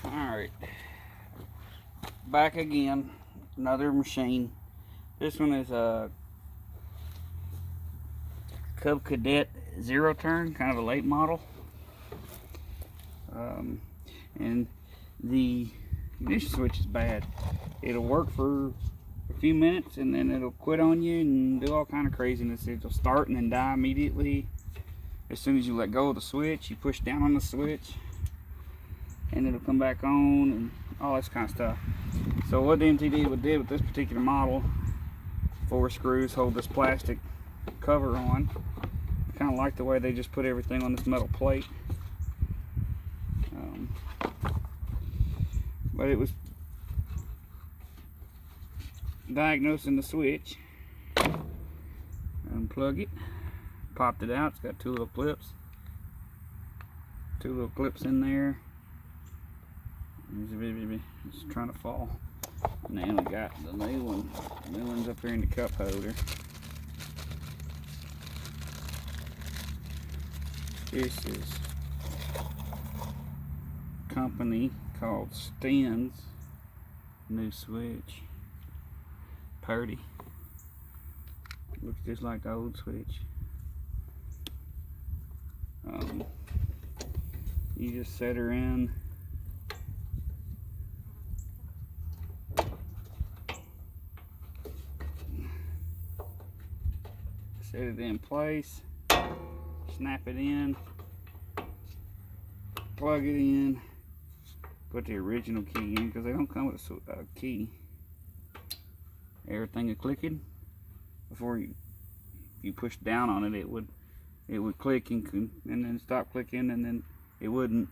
Alright, back again, another machine. This one is a Cub Cadet zero turn, kind of a late model. And the ignition switch is bad. It'll work for a few minutes and then it'll quit on you and do all kind of craziness. It'll start and then die immediately. As soon as you let go of the switch, you push down on the switch and it'll come back on and all this kind of stuff. So what the MTD did with this particular model, 4 screws hold this plastic cover on. I kind of like the way they just put everything on this metal plate. But it was diagnosing the switch. Unplug it, popped it out. It's got 2 little clips. 2 little clips in there. It's trying to fall. And then we got the new one. The new one's up here in the cup holder. This is a company called Sten's new switch. Purdy. Looks just like the old switch. You just set her in. Set it in place, snap it in, plug it in, put the original key in because they don't come with a key. Everything is clicking. Before you push down on it, it would click and then stop clicking and then it wouldn't.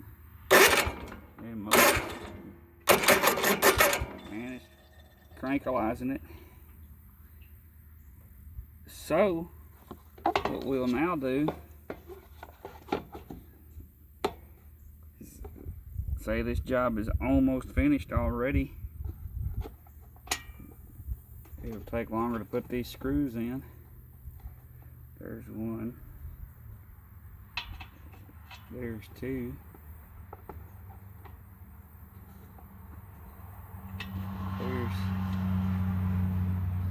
And it's crankalizing it. So what we'll now do is say this job is almost finished already. It'll take longer to put these screws in. There's 1. There's 2. There's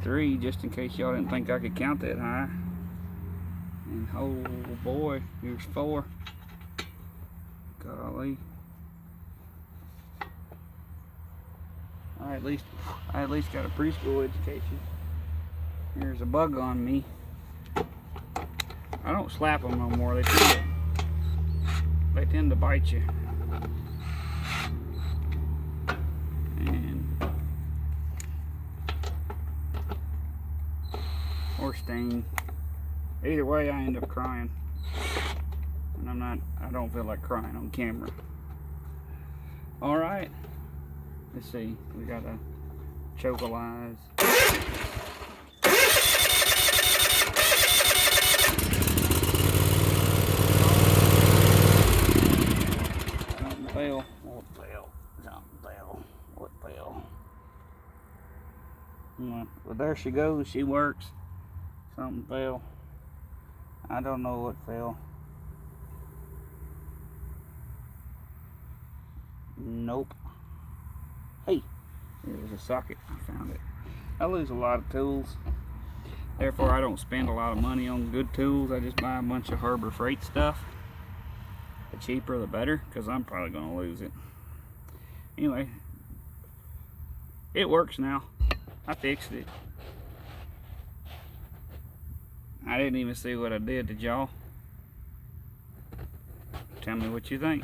3, just in case y'all didn't think I could count that high. And oh boy, here's 4. Golly. I at least got a preschool education. Here's a bug on me. I don't slap them no more. They tend to bite you. And or sting. Either way, I end up crying. And I don't feel like crying on camera. All right. Let's see, we got a chocolize. Something fell. What fell? Something fell. What fell? Well, there she goes. She works. Something fell. I don't know what fell. Nope. Hey, there's a socket. I found it. I lose a lot of tools. Therefore, I don't spend a lot of money on good tools. I just buy a bunch of Harbor Freight stuff. The cheaper, the better, because I'm probably going to lose it. Anyway, it works now. I fixed it. I didn't even see what I did y'all. Tell me what you think.